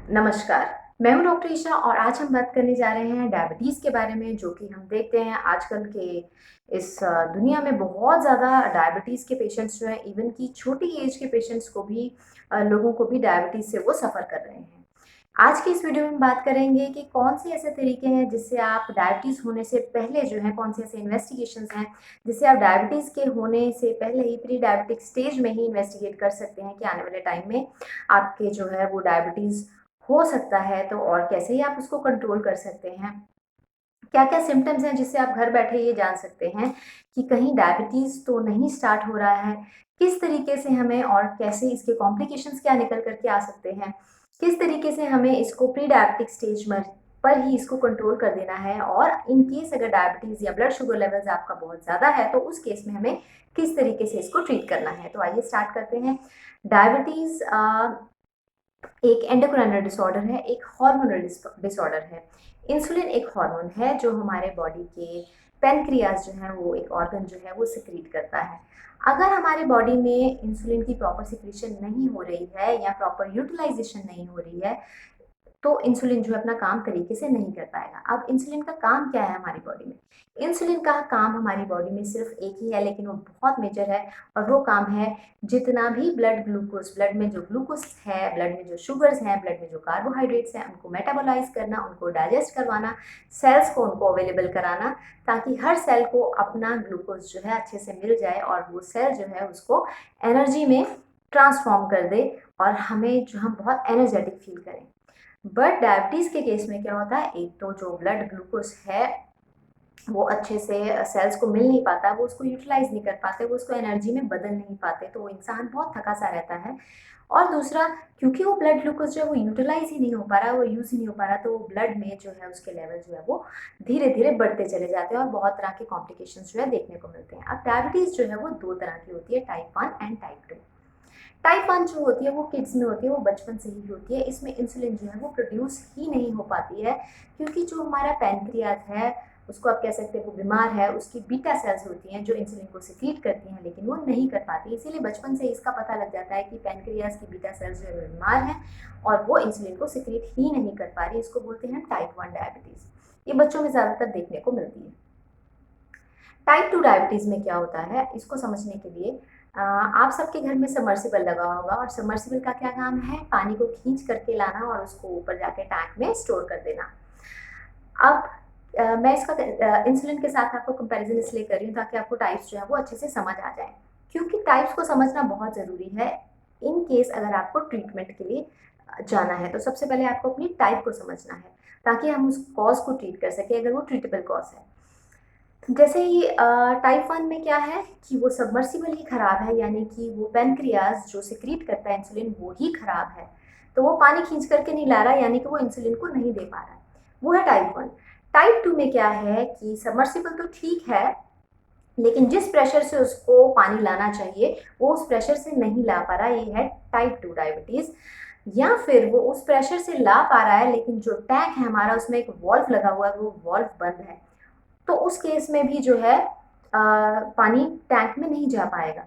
नमस्कार, मैं हूँ डॉक्टर ईशा और आज हम बात करने जा रहे हैं डायबिटीज़ के बारे में, जो कि हम देखते हैं आजकल के इस दुनिया में बहुत ज़्यादा डायबिटीज़ के पेशेंट्स जो हैं, इवन कि छोटी एज के पेशेंट्स को भी लोगों को भी डायबिटीज़ से वो सफ़र कर रहे हैं। आज की इस वीडियो में हम बात करेंगे कि कौन से ऐसे तरीके हैं जिससे आप डायबिटीज़ होने से पहले जो है कौन से ऐसे इन्वेस्टिगेशंस हैं जिससे आप डायबिटीज़ के होने से पहले ही प्री डायबिटिक स्टेज में ही इन्वेस्टिगेट कर सकते हैं कि आने वाले टाइम में आपके जो है वो डायबिटीज़ हो सकता है, तो और कैसे ही आप उसको कंट्रोल कर सकते हैं। क्या-क्या सिम्पटम्स हैं जिससे आप घर बैठे ये जान सकते हैं कि कहीं डायबिटीज़ तो नहीं स्टार्ट हो रहा है। किस तरीके से हमें और कैसे इसके कॉम्प्लिकेशंस क्या निकल कर के आ सकते हैं। किस तरीके से हमें इसको प्री डायबिटिक स्टेज में पर ही इसको कंट्रोल कर देना है, और इन केस अगर डायबिटीज़ या ब्लड शुगर लेवल्स आपका बहुत ज़्यादा है तो उस केस में हमें किस तरीके से इसको ट्रीट करना है। तो आइए स्टार्ट करते हैं। डायबिटीज़ एक एंडोक्राइनल डिसऑर्डर है, एक हार्मोनल डिसऑर्डर है। इंसुलिन एक हार्मोन है जो हमारे बॉडी के पैनक्रियाज जो है वो एक ऑर्गन जो है वो सिक्रीट करता है। अगर हमारे बॉडी में इंसुलिन की प्रॉपर सिक्रीशन नहीं हो रही है या प्रॉपर यूटिलाइजेशन नहीं हो रही है, तो इंसुलिन जो है अपना काम तरीके से नहीं कर पाएगा। अब इंसुलिन का काम क्या है हमारी बॉडी में? इंसुलिन का काम हमारी बॉडी में सिर्फ एक ही है, लेकिन वो बहुत मेजर है, और वो काम है जितना भी ब्लड में जो ग्लूकोज है, ब्लड में जो शुगर्स हैं, ब्लड में जो कार्बोहाइड्रेट्स हैं, उनको मेटाबोलाइज करना, उनको डाइजेस्ट करवाना, सेल्स को उनको अवेलेबल कराना, ताकि हर सेल को अपना ग्लूकोज जो है अच्छे से मिल जाए और वो सेल जो है उसको एनर्जी में ट्रांसफॉर्म कर दे और हमें जो हम बहुत एनर्जेटिक फील करें। बट डायबिटीज़ के केस में क्या होता है, एक तो जो ब्लड ग्लूकोज है वो अच्छे से सेल्स को मिल नहीं पाता, वो उसको यूटिलाइज नहीं कर पाते, वो उसको एनर्जी में बदल नहीं पाते, तो वो इंसान बहुत थका सा रहता है। और दूसरा, क्योंकि वो ब्लड ग्लूकोज जो है वो यूटिलाइज ही नहीं हो पा रहा, वो यूज़ ही नहीं हो पा रहा, तो वो ब्लड में जो है उसके लेवल जो है वो धीरे धीरे बढ़ते चले जाते हैं और बहुत तरह के कॉम्प्लिकेशंस जो है देखने को मिलते हैं। अब डायबिटीज़ जो है वो दो तरह की होती है, टाइप 1 एंड टाइप 2। टाइप 1 जो होती है वो किड्स में होती है, वो बचपन से ही होती है। इसमें इंसुलिन जो है वो प्रोड्यूस ही नहीं हो पाती है, क्योंकि जो हमारा पैनक्रियाज है, उसको आप कह सकते हैं वो बीमार है, उसकी बीटा सेल्स होती हैं जो इंसुलिन को सिक्रीट करती हैं, लेकिन वो नहीं कर पाती। इसीलिए बचपन से इसका पता लग जाता है कि पैनक्रियाज की बीटा सेल्स जो है बीमार हैं और वो इंसुलिन को सिक्रीट ही नहीं कर पा रही। इसको बोलते हैं टाइप 1 डायबिटीज़। ये बच्चों में ज़्यादातर देखने को मिलती है। टाइप 2 डायबिटीज़ में क्या होता है, इसको समझने के लिए आप सबके घर में सबमर्सिबल लगा होगा, और सबमर्सिबल का क्या काम है? पानी को खींच करके लाना और उसको ऊपर जाके टैंक में स्टोर कर देना। अब मैं इसका इंसुलिन के साथ आपको कंपैरिजन इसलिए कर रही हूँ ताकि आपको टाइप्स जो है वो अच्छे से समझ आ जाए, क्योंकि टाइप्स को समझना बहुत ज़रूरी है इन केस अगर आपको ट्रीटमेंट के लिए जाना है। तो सबसे पहले आपको अपनी टाइप को समझना है, ताकि हम उस कॉज को ट्रीट कर सकें अगर वो ट्रीटेबल कॉज है। जैसे ही टाइप 1 में क्या है कि वो सबमर्सिबल ही खराब है, यानी कि वो पैनक्रियाज जो सिक्रीट करता है इंसुलिन वो ही खराब है, तो वो पानी खींच करके नहीं ला रहा, यानी कि वो इंसुलिन को नहीं दे पा रहा है। वो है टाइप 1। टाइप 2 में क्या है कि सबमर्सिबल तो ठीक है, लेकिन जिस प्रेशर से उसको पानी लाना चाहिए वो उस प्रेशर से नहीं ला पा रहा, ये है टाइप 2 डायबिटीज़। या फिर वो उस प्रेशर से ला पा रहा है, लेकिन जो टैंक है हमारा उसमें एक वॉल्व लगा हुआ है, वो वॉल्व बंद है, तो उस केस में भी जो है पानी टैंक में नहीं जा पाएगा।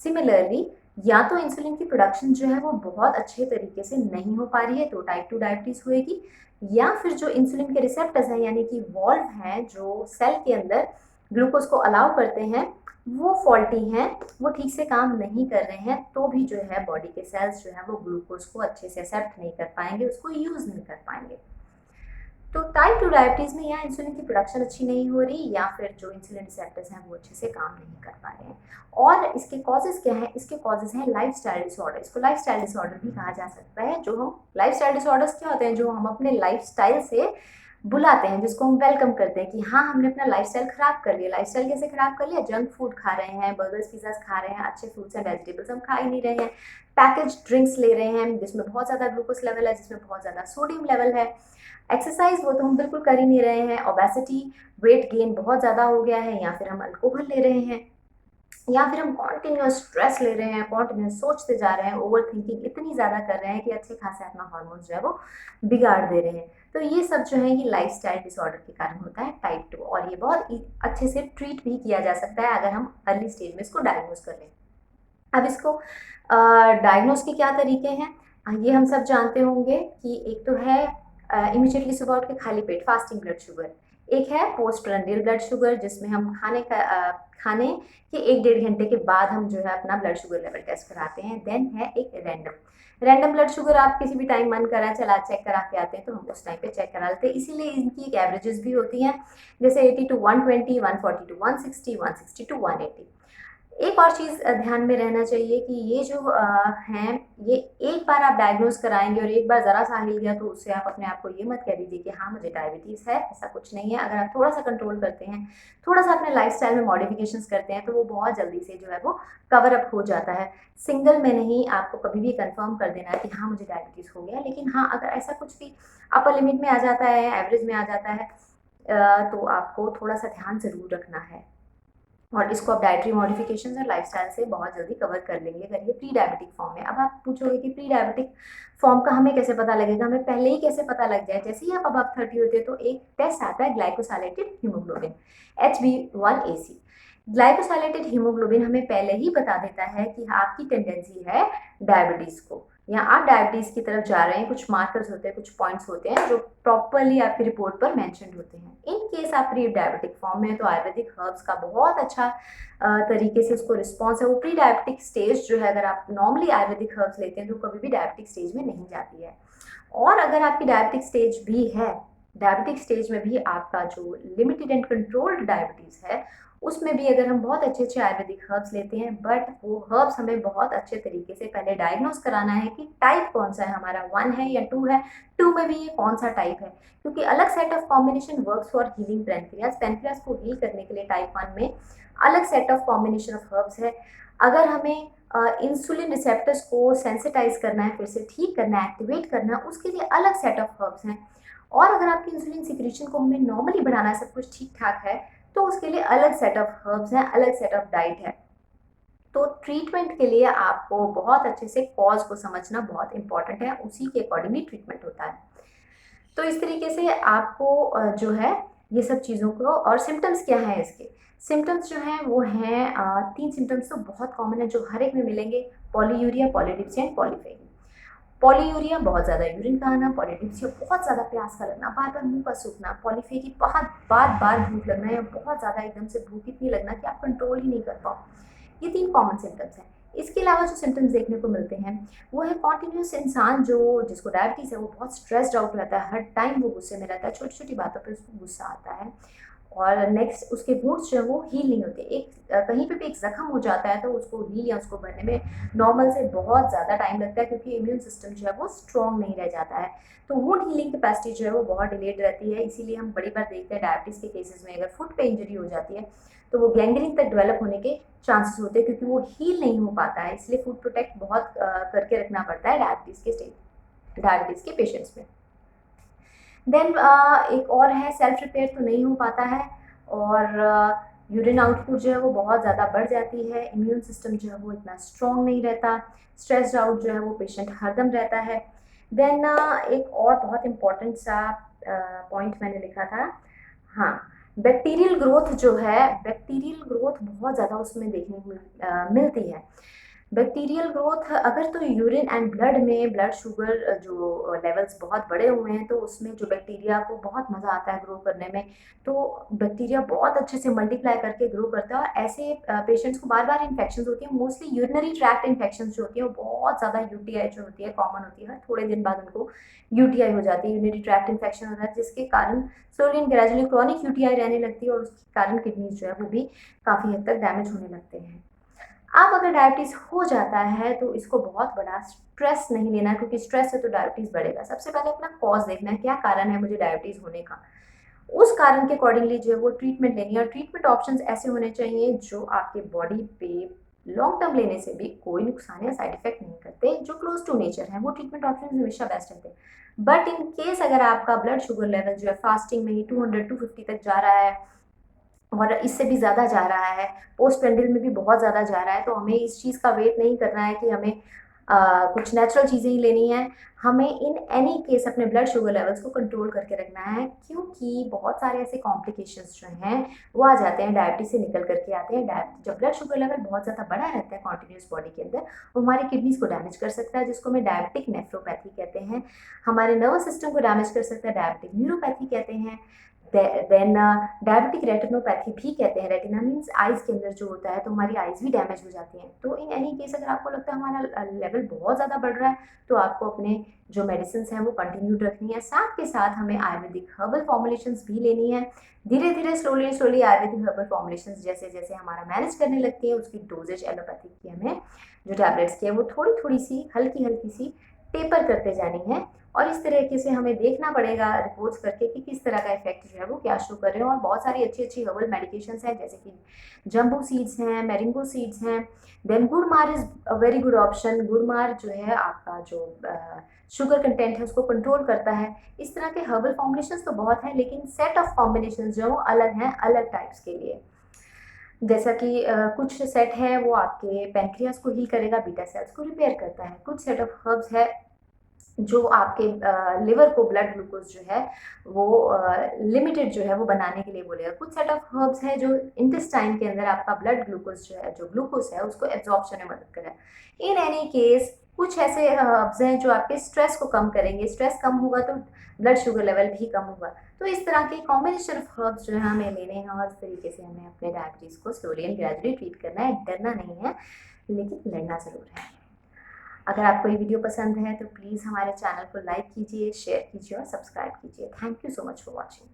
सिमिलरली, या तो इंसुलिन की प्रोडक्शन जो है वो बहुत अच्छे तरीके से नहीं हो पा रही है, तो टाइप 2 डायबिटीज़ होएगी। या फिर जो इंसुलिन के रिसेप्टर्स हैं, यानी कि वॉल्व हैं जो सेल के अंदर ग्लूकोज को अलाउ करते हैं, वो फॉल्टी हैं, वो ठीक से काम नहीं कर रहे हैं, तो भी जो है बॉडी के सेल्स जो है वो ग्लूकोज को अच्छे से एक्सेप्ट नहीं कर पाएंगे, उसको यूज़ नहीं कर पाएंगे। तो टाइप 2 डायबिटीज़ में या इंसुलिन की प्रोडक्शन अच्छी नहीं हो रही, या फिर जो इंसुलिन रिसेप्टर्स हैं वो अच्छे से काम नहीं कर पा रहे हैं। और इसके कॉजेज़ क्या हैं? इसके कॉजेज़ हैं लाइफ़स्टाइल डिसऑर्डर। इसको लाइफ़स्टाइल डिसऑर्डर भी कहा जा सकता है। जो हम लाइफ़स्टाइल डिसऑर्डर्स क्या होते हैं? जो हम अपने लाइफ़स्टाइल से बुलाते हैं, जिसको हम वेलकम करते हैं कि हाँ, हमने अपना लाइफ़स्टाइल खराब कर लिया। लाइफ़स्टाइल कैसे खराब कर लिया? जंक फूड खा रहे हैं, बर्गर्स, पिज़्ज़ाज़ खा रहे हैं, अच्छे फ्रूट्स एंड वेजिटेबल्स हम खा ही नहीं रहे हैं। पैकेज्ड ड्रिंक्स ले रहे हैं जिसमें बहुत ज़्यादा ग्लूकोज़ लेवल है, जिसमें बहुत ज़्यादा सोडियम लेवल है। एक्सरसाइज वो तो हम बिल्कुल कर ही नहीं रहे हैं। ओबेसिटी, वेट गेन बहुत ज़्यादा हो गया है, या फिर हम अल्कोहल ले रहे हैं, या फिर हम कॉन्टिन्यूस स्ट्रेस ले रहे हैं, कॉन्टिन्यूस सोचते जा रहे हैं, ओवर थिंकिंग इतनी ज़्यादा कर रहे हैं कि अच्छे खासे अपना हार्मोन्स जो है वो बिगाड़ दे रहे हैं। तो ये सब जो है ये लाइफस्टाइल डिसऑर्डर के कारण होता है टाइप 2, और ये बहुत अच्छे से ट्रीट भी किया जा सकता है अगर हम अर्ली स्टेज में इसको डायग्नोज कर लें। अब इसको डायग्नोज के क्या तरीके हैं? ये हम सब जानते होंगे कि एक तो है इमीडिएटली सुबह उठ के खाली पेट फास्टिंग ब्लड शुगर, एक है पोस्ट प्रंडियल ब्लड शुगर जिसमें हम खाने के 1 डेढ़ घंटे के बाद हम जो है अपना ब्लड शुगर लेवल टेस्ट कराते हैं। देन है एक रैंडम ब्लड शुगर, आप किसी भी टाइम मन करा चला चेक करा के आते हैं तो हम उस टाइम पे चेक करा लेते हैं, इसीलिए इनकी एक एवरेजेस भी होती हैं, जैसे 80 टू 120, 140 टू 160, 160 टू 180। एक और चीज़ ध्यान में रहना चाहिए कि ये जो हैं, ये एक बार आप डायग्नोज कराएंगे और एक बार ज़रा सा हिल गया तो उससे आप अपने आप को ये मत कह दीजिए कि हाँ मुझे डायबिटीज़ है, ऐसा कुछ नहीं है। अगर आप थोड़ा सा कंट्रोल करते हैं, थोड़ा सा अपने लाइफस्टाइल में मॉडिफिकेशंस करते हैं तो वो बहुत जल्दी से जो है वो कवर अप हो जाता है। सिंगल में नहीं आपको कभी भी कंफर्म कर देना है कि हाँ मुझे डायबिटीज़ हो गया, लेकिन हाँ अगर ऐसा कुछ भी अपर लिमिट में आ जाता है, एवरेज में आ जाता है, तो आपको थोड़ा सा ध्यान ज़रूर रखना है और इसको आप डाइटरी मॉडिफिकेशन और लाइफस्टाइल से बहुत जल्दी कवर कर लेंगे अगर ये प्री डायबिटिक फॉर्म में। अब आप पूछोगे कि प्री डायबिटिक फॉर्म का हमें कैसे पता लगेगा, हमें पहले ही कैसे पता लग जाए। जैसे ही आप अब 30 होते हैं तो एक टेस्ट आता है glycosylated haemoglobin, HbA1c। Glycosylated haemoglobin हमें पहले ही बता देता है कि आपकी टेंडेंसी है डायबिटीज़ को, या आप डायबिटीज़ की तरफ जा रहे हैं। कुछ मार्कर्स होते हैं, कुछ पॉइंट्स होते हैं जो प्रॉपरली आपकी रिपोर्ट पर मेंशन्ड होते हैं। इन केस आप प्री डायबिटिक फॉर्म में, तो आयुर्वेदिक हर्ब्स का बहुत अच्छा तरीके से उसको रिस्पॉन्स है। वो प्री डायबिटिक स्टेज जो है, अगर आप नॉर्मली आयुर्वेदिक हर्ब्स लेते हैं तो कभी भी डायबिटिक स्टेज में नहीं जाती है। और अगर आपकी डायबिटिक स्टेज भी है, डायबिटिक स्टेज में भी आपका जो लिमिटेड एंड कंट्रोल्ड डायबिटीज़ है, उसमें भी अगर हम बहुत अच्छे अच्छे आयुर्वेदिक हर्ब्स लेते हैं, बट वो हर्ब्स हमें बहुत अच्छे तरीके से पहले डायग्नोज कराना है कि टाइप कौन सा है हमारा, 1 है या 2 है, 2 में भी ये कौन सा टाइप है। क्योंकि अलग set of combination works for healing pancreas को हील करने के लिए टाइप 1 में अलग set of combination of herbs है। अगर हमें इंसुलिन रिसेप्टर्स को सेंसिटाइज करना है, फिर से ठीक करना है, एक्टिवेट करना है, उसके लिए अलग सेट ऑफ हर्ब्स हैं। और अगर आपकी इंसुलिन सिक्रीशन को हमें नॉर्मली बढ़ाना है, सब कुछ ठीक ठाक है, तो उसके लिए अलग सेट ऑफ हर्ब्स हैं, अलग सेट ऑफ डाइट है। तो ट्रीटमेंट के लिए आपको बहुत अच्छे से कॉज को समझना बहुत इंपॉर्टेंट है, उसी के अकॉर्डिंगली ट्रीटमेंट होता है। तो इस तरीके से आपको जो है ये सब चीज़ों को, और सिम्टम्स क्या हैं इसके, सिम्टम्स जो हैं वो हैं 3 सिम्टम्स तो बहुत कॉमन है जो हर एक में मिलेंगे: पॉलीयूरिया, पॉलीडिप्सिया एंड पॉलीफेनी। पॉलीयूरिया बहुत ज़्यादा यूरिन का आना, पॉलीडिप्सिया बहुत ज़्यादा प्यास का लगना, बार बार मुंह का सूखना, पॉलीफेनी बहुत बार बार भूख लगना या बहुत ज़्यादा एकदम से भूख इतनी लगना कि आप कंट्रोल ही नहीं कर पाओ। ये 3 कॉमन सिम्टम्स हैं। इसके अलावा जो सिम्टम्स देखने को मिलते हैं वो है कॉन्टिन्यूस इंसान जो जिसको डायबिटीज़ है वो बहुत स्ट्रेस्ड आउट रहता है, हर टाइम वो गुस्से में रहता है, छोटी छोटी बातों पर उसको गुस्सा आता है। और नेक्स्ट उसके वुंड्स जो है वो हील नहीं होते। कहीं पे भी एक ज़ख्म हो जाता है तो उसको हील या उसको भरने में नॉर्मल से बहुत ज़्यादा टाइम लगता है, क्योंकि इम्यून सिस्टम जो है वो स्ट्रॉन्ग नहीं रह जाता है। तो वुंड हीलिंग कैपेसिटी जो है वो बहुत डिलेड रहती है। इसीलिए हम बड़ी बार देखते हैं डायबिटीज़ के केसेस में अगर फुट पे इंजरी हो जाती है तो वो गैंग्रीन तक डेवलप होने के चांसेस होते हैं, क्योंकि वो हील नहीं हो पाता है। इसलिए फूड प्रोटेक्ट बहुत करके रखना पड़ता है डायबिटीज़ के पेशेंट्स में। देन एक और है, सेल्फ रिपेयर तो नहीं हो पाता है और यूरिन आउटपुट जो है वो बहुत ज़्यादा बढ़ जाती है, इम्यून सिस्टम जो है वो इतना स्ट्रॉन्ग नहीं रहता, स्ट्रेस्ड आउट जो है वो पेशेंट हरदम रहता है। देन एक और बहुत इम्पॉर्टेंट सा पॉइंट मैंने लिखा था, हाँ, बैक्टीरियल ग्रोथ जो है, बैक्टीरियल ग्रोथ बहुत ज़्यादा उसमें देखने को मिलती है। बैक्टीरियल ग्रोथ अगर तो यूरिन एंड ब्लड में ब्लड शुगर जो लेवल्स बहुत बड़े हुए हैं तो उसमें जो बैक्टीरिया को बहुत मज़ा आता है ग्रो करने में, तो बैक्टीरिया बहुत अच्छे से मल्टीप्लाई करके ग्रो करता है। और ऐसे पेशेंट्स को बार बार इन्फेक्शंस होती हैं, मोस्टली यूरिनरी ट्रैक्ट इन्फेक्शंस जो होती हैं वो बहुत ज़्यादा, यूटीआई जो होती है कॉमन होती है, हर थोड़े दिन बाद उनको यूटीआई हो जाती है, यूरिनरी ट्रैक्ट इन्फेक्शन होता है, जिसके कारण slowly and gradually chronic UTI रहने लगती है और उसके कारण किडनीज जो है वो भी काफ़ी हद तक डैमेज होने लगते हैं। अब अगर डायबिटीज़ हो जाता है तो इसको बहुत बड़ा स्ट्रेस नहीं लेना है, क्योंकि स्ट्रेस से तो डायबिटीज़ बढ़ेगा। सबसे पहले अपना कॉज देखना है, क्या कारण है मुझे डायबिटीज़ होने का। उस कारण के अकॉर्डिंगली जो है वो ट्रीटमेंट लेनी है, और ट्रीटमेंट ऑप्शंस ऐसे होने चाहिए जो आपके बॉडी पे लॉन्ग टर्म लेने से भी कोई नुकसान या साइड इफेक्ट नहीं करते, जो क्लोज टू नेचर है, वो ट्रीटमेंट ऑप्शन हमेशा बेस्ट रहते हैं। बट इन केस अगर आपका ब्लड शुगर लेवल जो है फास्टिंग में ही 200-250 तक जा रहा है और इससे भी ज़्यादा जा रहा है, पोस्ट पेंडिल में भी बहुत ज़्यादा जा रहा है, तो हमें इस चीज़ का वेट नहीं करना है कि हमें कुछ नेचुरल चीज़ें ही लेनी है। हमें इन एनी केस अपने ब्लड शुगर लेवल्स को कंट्रोल करके रखना है, क्योंकि बहुत सारे ऐसे कॉम्प्लिकेशंस जो हैं वो आ जाते हैं, डायबिटीज़ से निकल करके आते हैं। जब ब्लड शुगर लेवल बहुत ज़्यादा बढ़ा रहता है कॉन्टिन्यूस बॉडी के अंदर, वो हमारी किडनीज़ को डैमेज कर सकता है, जिसको हमें डायबिटिक नेफ्रोपैथी कहते हैं। हमारे नर्वस सिस्टम को डैमेज कर सकता है, डायबिटिक न्यूरोपैथी कहते हैं। देन डायबिटिक रेटिनोपैथी भी कहते हैं। रेटिना मीन्स आइज़ के अंदर जो होता है, तो हमारी आइज़ भी डैमेज हो जाती हैं। तो इन एनी केस अगर आपको लगता है हमारा लेवल बहुत ज़्यादा बढ़ रहा है, तो आपको अपने जो मेडिसिन्स हैं वो कंटिन्यूड रखनी है। साथ के साथ हमें आयुर्वेदिक हर्बल फॉर्मुलेशंस भी लेनी है। धीरे-धीरे, स्लोली आयुर्वेदिक हर्बल फॉर्मुलेशंस जैसे-जैसे हमारा मैनेज करने लगती है, उसकी डोज़ेज एलोपैथिक की हमें जो टैबलेट्स की है वो थोड़ी-थोड़ी सी, हल्की-हल्की सी टेपर करते जानी है। और इस तरीके से हमें देखना पड़ेगा रिपोर्ट्स करके कि किस तरह का इफेक्ट जो है वो क्या शो कर रहे हैं। और बहुत सारी अच्छी-अच्छी हर्बल मेडिकेशंस हैं, जैसे कि जंबो सीड्स हैं, मैरिंगो सीड्स हैं। Then gurmar is a very good option. गुड़मार जो है आपका जो शुगर कंटेंट है उसको कंट्रोल करता है। इस तरह के हर्बल फॉर्मुलेशंस तो बहुत हैं, लेकिन सेट ऑफ कॉम्बिनेशंस जो है वो अलग हैं, अलग टाइप्स के लिए। जैसा कि कुछ सेट है वो आपके पैनक्रियास को हील करेगा, बीटा सेल्स को रिपेयर करता है। कुछ सेट ऑफ हर्ब्स है जो आपके लिवर को ब्लड ग्लूकोज जो है वो लिमिटेड जो है वो बनाने के लिए बोलेगा। कुछ सेट ऑफ हर्ब्स है जो इंटेस्टाइन के अंदर आपका ब्लड ग्लूकोज जो है, जो ग्लूकोज है, उसको एब्जॉर्प्शन में मदद करेगा। इन एनी केस कुछ ऐसे हर्ब्स हैं जो आपके स्ट्रेस को कम करेंगे। स्ट्रेस कम होगा तो ब्लड शुगर लेवल भी कम होगा। तो इस तरह के कॉम्बिनेशन ऑफ हर्ब्स जो है हमें लेने हैं, और इस तरीके से हमें अपने डायबिटीज़ को स्लोली एंड ग्रेजुअली ट्रीट करना है। डरना नहीं है, लेकिन लड़ना ज़रूर है। अगर आपको ये वीडियो पसंद है तो प्लीज़ हमारे चैनल को लाइक कीजिए, शेयर कीजिए और सब्सक्राइब कीजिए। Thank you so much for watching.